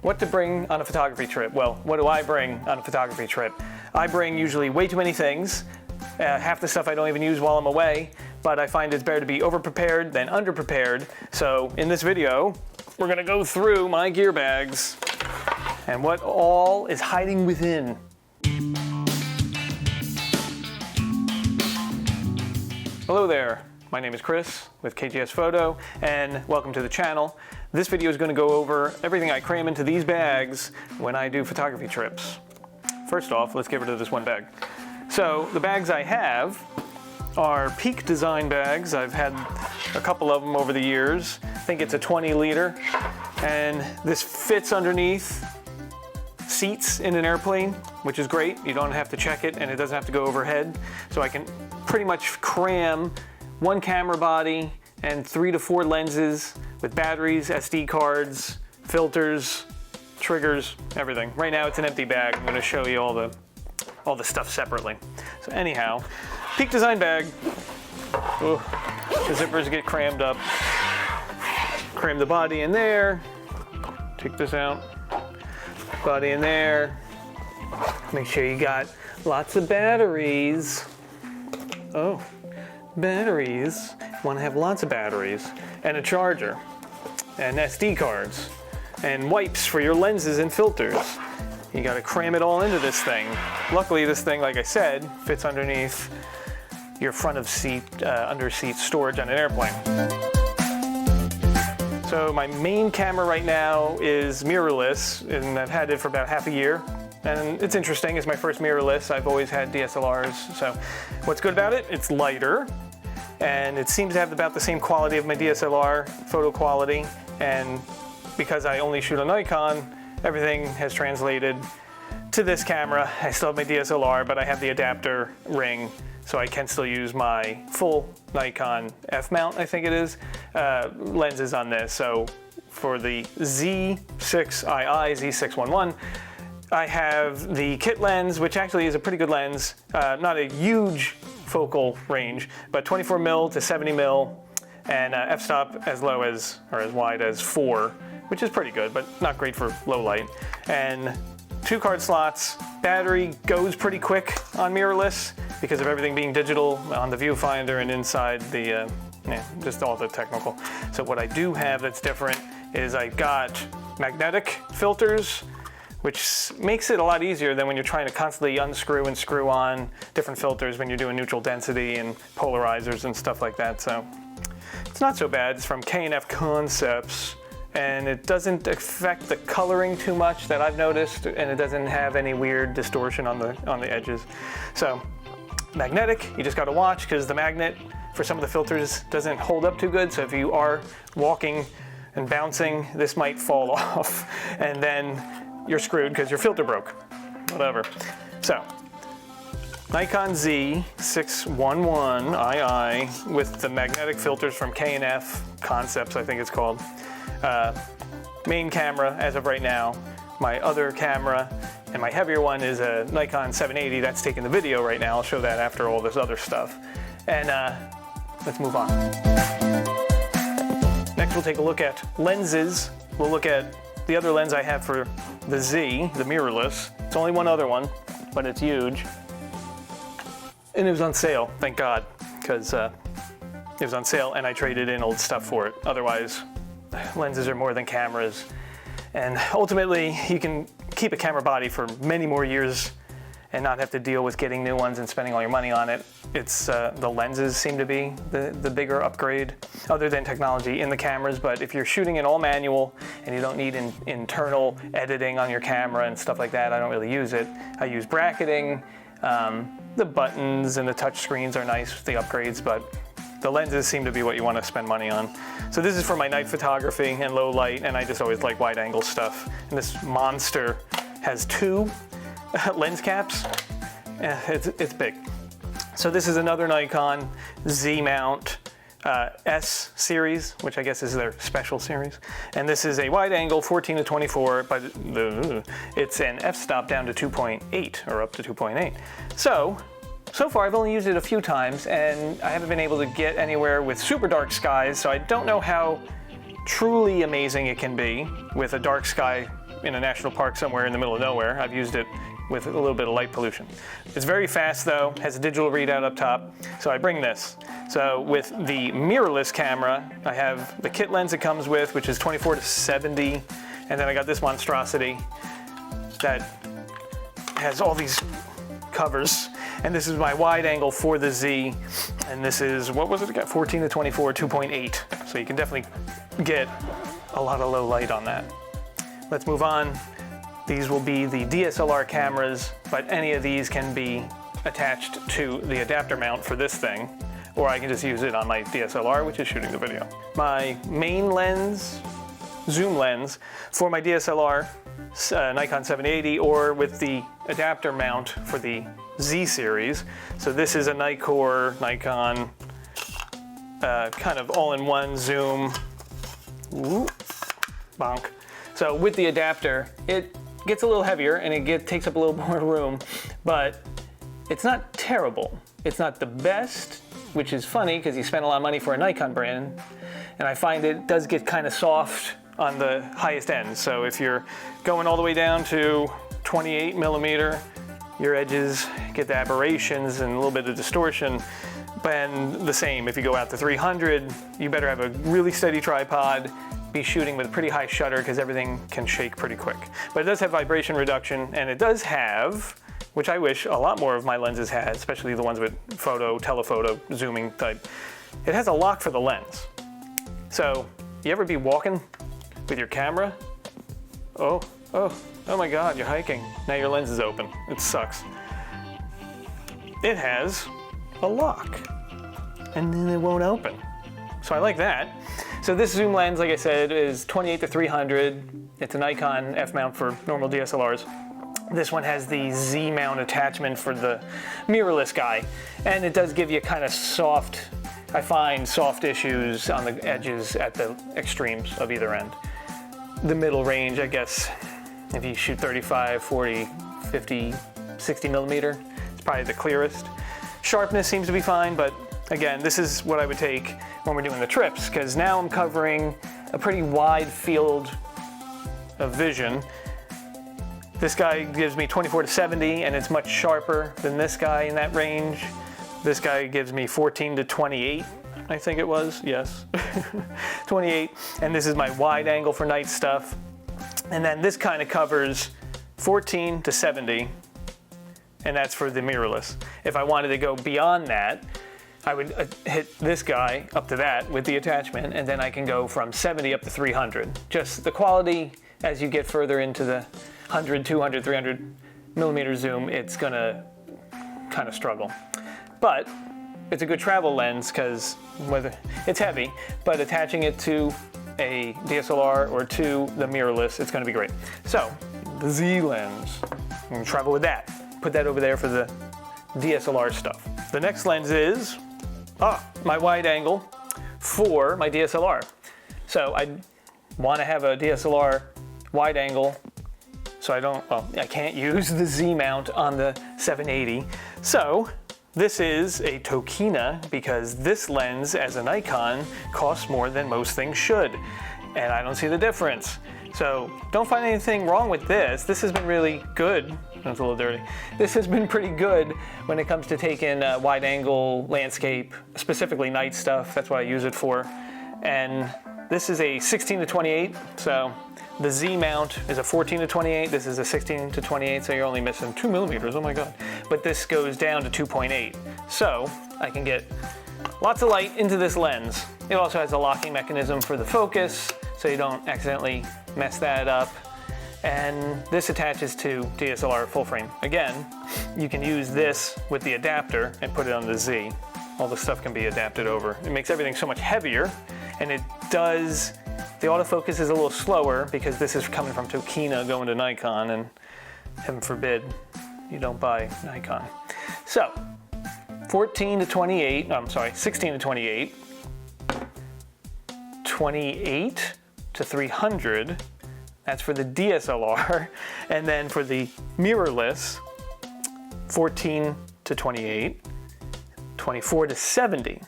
What to bring on a photography trip? Well, what do I bring on a photography trip? I bring usually way too many things. Half the stuff I don't even use while I'm away, but I find it's better to be over-prepared than under-prepared. So in this video, we're gonna go through my gear bags and what all is hiding within. Hello there, my name is Chris with KGS Photo, and welcome to the channel. This video is going to go over everything I cram into these bags when I do photography trips. First off, let's get rid of this one bag. So the bags I have are Peak design bags. I've had a couple of them over the years. I think it's a 20 liter, and this fits underneath seats in an airplane, which is great. You don't have to check it, and it doesn't have to go overhead. So I can pretty much cram one camera body and 3 to 4 lenses with batteries, SD cards, filters, triggers, everything. Right now it's an empty bag. I'm going to show you all the stuff separately. So anyhow, Peak design bag. Ooh, the zippers get crammed up. Cram the body in there. Take this out. Body in there. Make sure you got lots of batteries. Oh, batteries. You want to have lots of batteries and a charger and SD cards and wipes for your lenses and filters. You got to cram it all into this thing. Luckily, this thing, like I said, fits underneath your front of seat, under seat storage on an airplane. So my main camera right now is mirrorless, and I've had it for about half a year. And it's interesting, it's my first mirrorless. I've always had DSLRs. So what's good about it? It's lighter, and it seems to have about the same quality of my DSLR, photo quality. And because I only shoot on Nikon, everything has translated to this camera. I still have my DSLR, but I have the adapter ring, so I can still use my full Nikon F-mount, I think it is, lenses on this. So for the Z6II, Z611, I have the kit lens, which actually is a pretty good lens, not a huge focal range, but 24mm to 70mm, and f-stop as low as, or as wide as 4, which is pretty good, but not great for low light. And 2 card slots. Battery goes pretty quick on mirrorless because of everything being digital on the viewfinder and inside the, just all the technical. So what I do have that's different is I got magnetic filters, which makes it a lot easier than when you're trying to constantly unscrew and screw on different filters when you're doing neutral density and polarizers and stuff like that. So it's not so bad. It's from K&F Concepts, and it doesn't affect the coloring too much that I've noticed, and it doesn't have any weird distortion on the edges. So magnetic, you just got to watch, because the magnet for some of the filters doesn't hold up too good. So if you are walking and bouncing, this might fall off, and then you're screwed because your filter broke. Whatever. So, Nikon Z611II with the magnetic filters from K&F Concepts, I think it's called. Main camera as of right now. My other camera and my heavier one is a Nikon 780 that's taking the video right now. I'll show that after all this other stuff. And let's move on. Next we'll take a look at lenses. We'll look at the other lens I have for the Z, the mirrorless. It's only one other one, but it's huge. And it was on sale, thank God, because it was on sale and I traded in old stuff for it. Otherwise, lenses are more than cameras. And ultimately, you can keep a camera body for many more years and not have to deal with getting new ones and spending all your money on it. It's the lenses seem to be the bigger upgrade, other than technology in the cameras. But if you're shooting in all manual and you don't need internal editing on your camera and stuff like that, I don't really use it. I use bracketing. The buttons and the touch screens are nice, the upgrades, but the lenses seem to be what you want to spend money on. So this is for my night photography and low light, and I just always like wide angle stuff. And this monster has 2 lens caps. It's big. So this is another Nikon Z mount S series, which I guess is their special series. And this is a wide angle 14 to 24, but it's an f-stop down to 2.8 or up to 2.8. So far I've only used it a few times, and I haven't been able to get anywhere with super dark skies, so I don't know how truly amazing it can be with a dark sky in a national park somewhere in the middle of nowhere. I've used it with a little bit of light pollution. It's very fast though, has a digital readout up top, so I bring this. So with the mirrorless camera, I have the kit lens it comes with, which is 24 to 70, and then I got this monstrosity that has all these covers, and this is my wide angle for the Z, and this is, what was it again, 14 to 24, 2.8, so you can definitely get a lot of low light on that. Let's move on. These will be the DSLR cameras, but any of these can be attached to the adapter mount for this thing, or I can just use it on my DSLR, which is shooting the video. My main lens, zoom lens, for my DSLR, Nikon 780, or with the adapter mount for the Z series. So this is a Nikon kind of all-in-one zoom. Ooh, bonk. So with the adapter, it gets a little heavier and it takes up a little more room, but it's not terrible. It's not the best, which is funny because you spend a lot of money for a Nikon brand, and I find it does get kind of soft on the highest end. So if you're going all the way down to 28 millimeter, your edges get the aberrations and a little bit of distortion. And the same, if you go out to 300, you better have a really steady tripod, be shooting with a pretty high shutter because everything can shake pretty quick. But it does have vibration reduction, and it does have, which I wish a lot more of my lenses had, especially the ones with photo, telephoto, zooming type, it has a lock for the lens. So you ever be walking with your camera? Oh my God, you're hiking. Now your lens is open. It sucks. It has a lock, and then it won't open. So I like that. So this zoom lens, like I said, is 28 to 300. It's a Nikon F mount for normal DSLRs. This one has the Z mount attachment for the mirrorless guy, and it does give you kind of soft, I find soft issues on the edges at the extremes of either end. The middle range, I guess, if you shoot 35, 40, 50, 60 millimeter, it's probably the clearest. Sharpness seems to be fine, but again, this is what I would take when we're doing the trips, because now I'm covering a pretty wide field of vision. This guy gives me 24 to 70, and it's much sharper than this guy in that range. This guy gives me 14 to 28, I think it was, yes. 28, and this is my wide angle for night stuff. And then this kind of covers 14 to 70, and that's for the mirrorless. If I wanted to go beyond that, I would hit this guy up to that with the attachment, and then I can go from 70 up to 300. Just the quality, as you get further into the 100, 200, 300 millimeter zoom, it's gonna kind of struggle. But it's a good travel lens because whether it's heavy, but attaching it to a DSLR or to the mirrorless, it's gonna be great. So the Z lens, I'm gonna travel with that. Put that over there for the DSLR stuff. The next lens is my wide angle for my DSLR. So I want to have a DSLR wide angle, so I can't use the Z mount on the 780. So this is a Tokina, because this lens as a Nikon costs more than most things should, and I don't see the difference. So don't find anything wrong with this. This has been really good. That's a little dirty. This has been pretty good when it comes to taking wide angle landscape, specifically night stuff. That's what I use it for. And this is a 16 to 28. So the Z mount is a 14 to 28. This is a 16 to 28. So you're only missing 2 millimeters. Oh my God. But this goes down to 2.8. So I can get lots of light into this lens. It also has a locking mechanism for the focus, so you don't accidentally mess that up. And this attaches to DSLR full frame. Again, you can use this with the adapter and put it on the Z. All the stuff can be adapted over. It makes everything so much heavier, and the autofocus is a little slower because this is coming from Tokina going to Nikon, and heaven forbid you don't buy Nikon. So 16 to 28, 28 to 300, that's for the DSLR, and then for the mirrorless, 14 to 28, 24 to 70.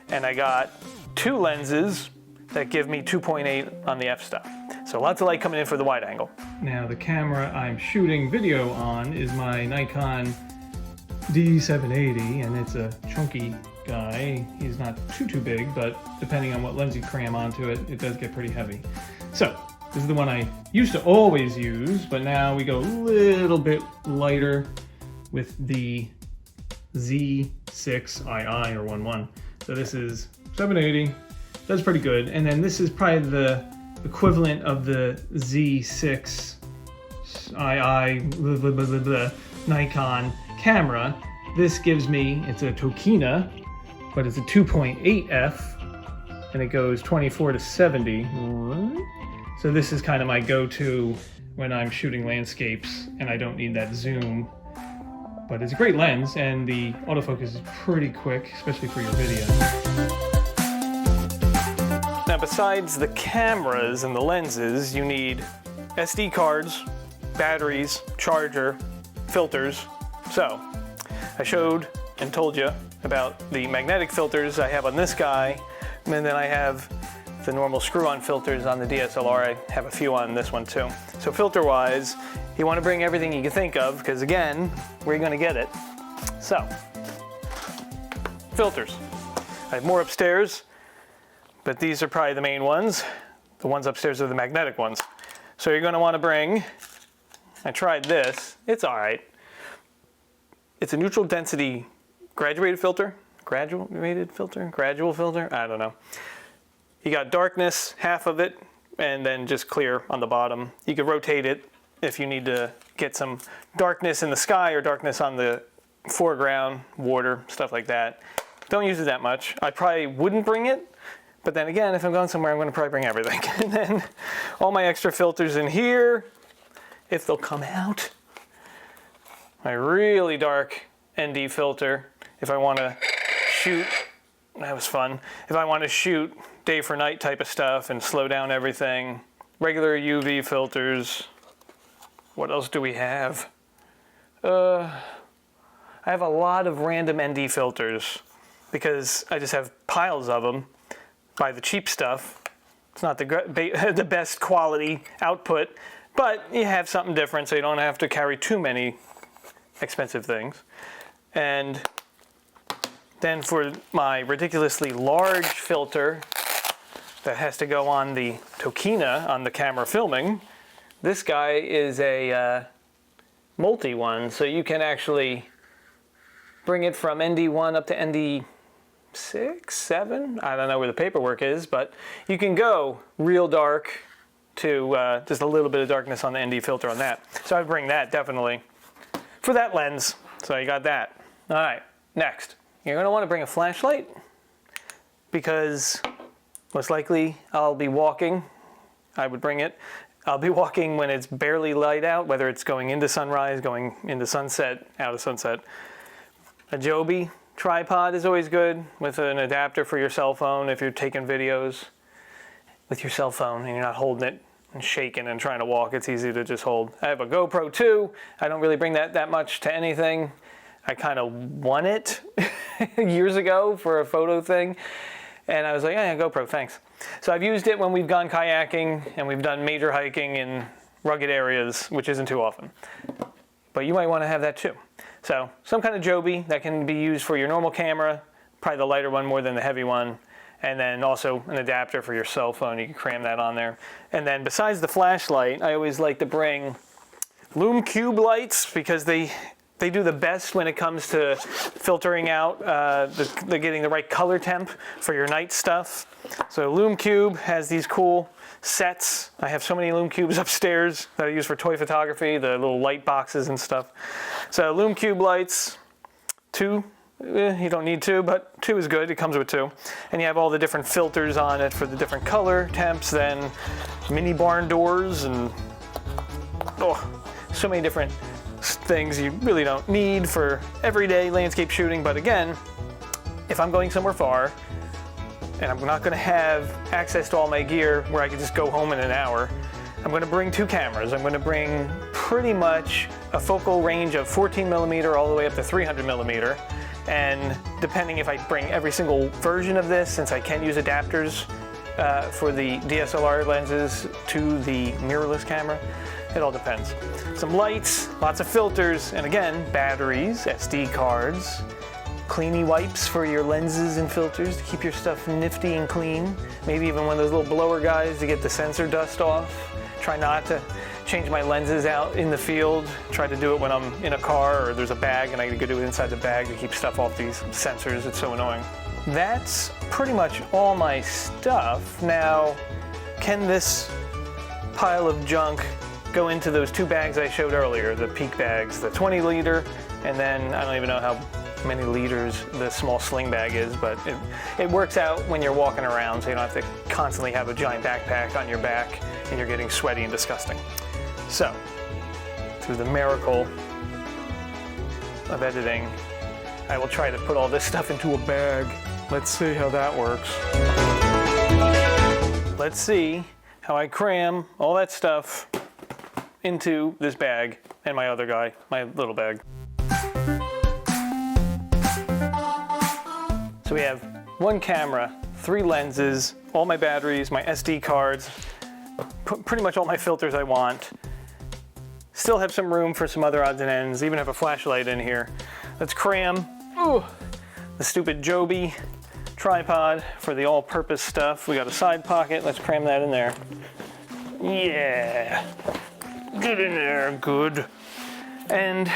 And I got two lenses that give me 2.8 on the f-stop. So lots of light coming in for the wide angle. Now the camera I'm shooting video on is my Nikon D780, and it's a chunky guy. He's not too big, but depending on what lens you cram onto it, it does get pretty heavy. So this is the one I used to always use, but now we go a little bit lighter with the Z6II or 11. So this is 780, that's pretty good. And then this is probably the equivalent of the Z6II Nikon camera. This gives me, it's a Tokina, but it's a 2.8f, and it goes 24 to 70. So this is kind of my go-to when I'm shooting landscapes and I don't need that zoom. But it's a great lens, and the autofocus is pretty quick, especially for your video. Now, besides the cameras and the lenses, you need SD cards, batteries, charger, filters. So, I showed and told you about the magnetic filters I have on this guy, and then I have the normal screw-on filters on the DSLR. I have a few on this one too. So filter-wise, you want to bring everything you can think of, because again, where are you going to get it? So, filters. I have more upstairs, but these are probably the main ones. The ones upstairs are the magnetic ones. So you're going to want to bring, I tried this, it's all right. It's a neutral density gradual filter, I don't know. You got darkness, half of it, and then just clear on the bottom. You could rotate it if you need to get some darkness in the sky or darkness on the foreground, water, stuff like that. Don't use it that much. I probably wouldn't bring it, but then again, if I'm going somewhere, I'm going to probably bring everything. And then all my extra filters in here, if they'll come out. My really dark ND filter, if I want to shoot, that was fun. If I want to shoot day for night type of stuff and slow down everything. Regular UV filters. What else do we have? I have a lot of random ND filters because I just have piles of them. Buy the cheap stuff. It's not the best quality output, but you have something different so you don't have to carry too many expensive things. And then for my ridiculously large filter that has to go on the Tokina on the camera filming, this guy is a multi one, so you can actually bring it from ND1 up to ND6, 7, I don't know where the paperwork is, but you can go real dark to just a little bit of darkness on the ND filter on that. So I'd bring that definitely for that lens. So you got that. All right, next. You're gonna wanna bring a flashlight because most likely I'll be walking. I would bring it. I'll be walking when it's barely light out, whether it's going into sunrise, going into sunset, out of sunset. A Joby tripod is always good with an adapter for your cell phone if you're taking videos with your cell phone and you're not holding it and shaking and trying to walk. It's easy to just hold. I have a GoPro 2. I don't really bring that much to anything. I kind of won it years ago for a photo thing. And I was like, yeah, GoPro, thanks. So I've used it when we've gone kayaking and we've done major hiking in rugged areas, which isn't too often. But you might want to have that too. So some kind of Joby that can be used for your normal camera, probably the lighter one more than the heavy one. And then also an adapter for your cell phone. You can cram that on there. And then besides the flashlight, I always like to bring Lume Cube lights because they do the best when it comes to filtering out, getting the right color temp for your night stuff. So Lume Cube has these cool sets. I have so many Lume Cubes upstairs that I use for toy photography, the little light boxes and stuff. So Lume Cube lights, 2. You don't need 2, but 2 is good. It comes with 2. And you have all the different filters on it for the different color temps, then mini barn doors, and so many different things you really don't need for everyday landscape shooting. But again, if I'm going somewhere far and I'm not going to have access to all my gear where I can just go home in an hour, I'm going to bring 2 cameras. I'm going to bring pretty much a focal range of 14mm all the way up to 300mm. And depending if I bring every single version of this, since I can use adapters for the DSLR lenses to the mirrorless camera. It all depends. Some lights, lots of filters, and again, batteries, SD cards, cleany wipes for your lenses and filters to keep your stuff nifty and clean. Maybe even one of those little blower guys to get the sensor dust off. Try not to change my lenses out in the field. Try to do it when I'm in a car or there's a bag and I gotta do it inside the bag to keep stuff off these sensors. It's so annoying. That's pretty much all my stuff. Now, can this pile of junk go into those 2 bags I showed earlier, the Peak bags, the 20 liter, and then I don't even know how many liters the small sling bag is, but it works out when you're walking around, so you don't have to constantly have a giant backpack on your back and you're getting sweaty and disgusting. So, through the miracle of editing, I will try to put all this stuff into a bag. Let's see how that works. Let's see how I cram all that stuff into this bag and my other guy, my little bag. So we have 1 camera, 3 lenses, all my batteries, my SD cards, pretty much all my filters I want. Still have some room for some other odds and ends, even have a flashlight in here. Let's cram the stupid Joby tripod for the all-purpose stuff. We got a side pocket, let's cram that in there. Yeah, get in there, good. And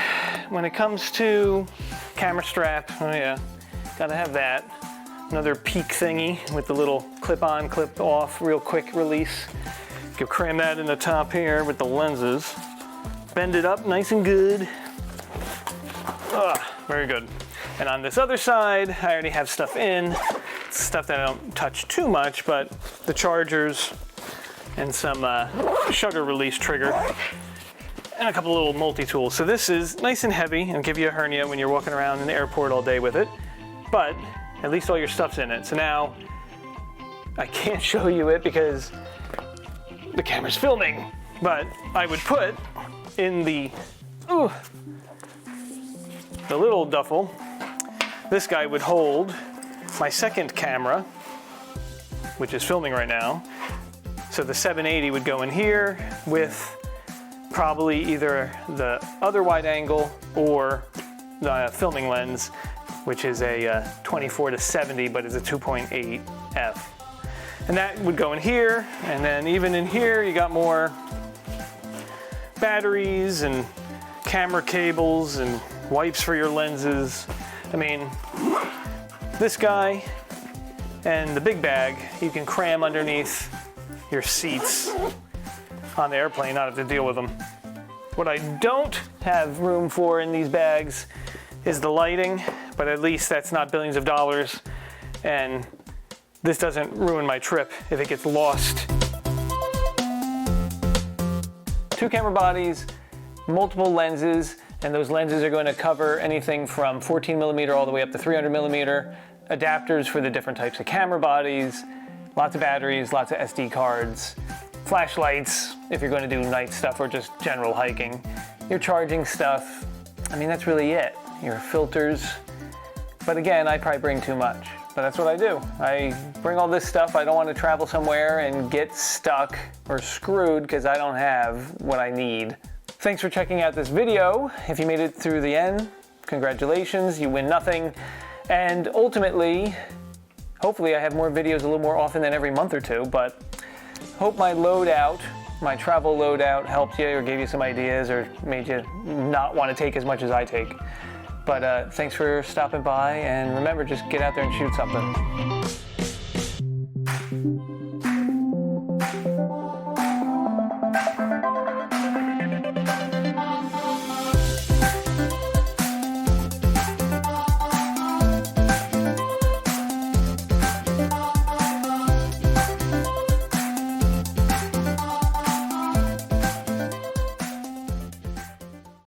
when it comes to camera strap, oh yeah, gotta have that. Another Peak thingy with the little clip-on, clip-off, real quick release. You cram that in the top here with the lenses. Bend it up nice and good. Very good. And on this other side, I already have stuff in. Stuff that I don't touch too much, but the chargers and some shutter release trigger and a couple little multi-tools. So this is nice and heavy and give you a hernia when you're walking around in the airport all day with it, but at least all your stuff's in it. So now I can't show you it because the camera's filming, but I would put in the little duffel, this guy would hold my second camera, which is filming right now. So the 780 would go in here with probably either the other wide angle or the filming lens, which is a 24-70, but it's a 2.8 f. And that would go in here, and then even in here you got more batteries and camera cables and wipes for your lenses. I mean, this guy and the big bag you can cram underneath your seats on the airplane, not have to deal with them. What I don't have room for in these bags is the lighting, but at least that's not billions of dollars, and this doesn't ruin my trip if it gets lost. 2 camera bodies, multiple lenses, and those lenses are going to cover anything from 14mm all the way up to 300mm, adapters for the different types of camera bodies, lots of batteries, lots of SD cards, flashlights if you're going to do night stuff or just general hiking, your charging stuff. I mean, that's really it. Your filters. But again, I probably bring too much. But that's what I do. I bring all this stuff. I don't want to travel somewhere and get stuck or screwed because I don't have what I need. Thanks for checking out this video. If you made it through the end, congratulations, you win nothing. And ultimately, hopefully I have more videos a little more often than every month or two, but hope my loadout, my travel loadout helped you or gave you some ideas or made you not want to take as much as I take. But thanks for stopping by, and remember, just get out there and shoot something.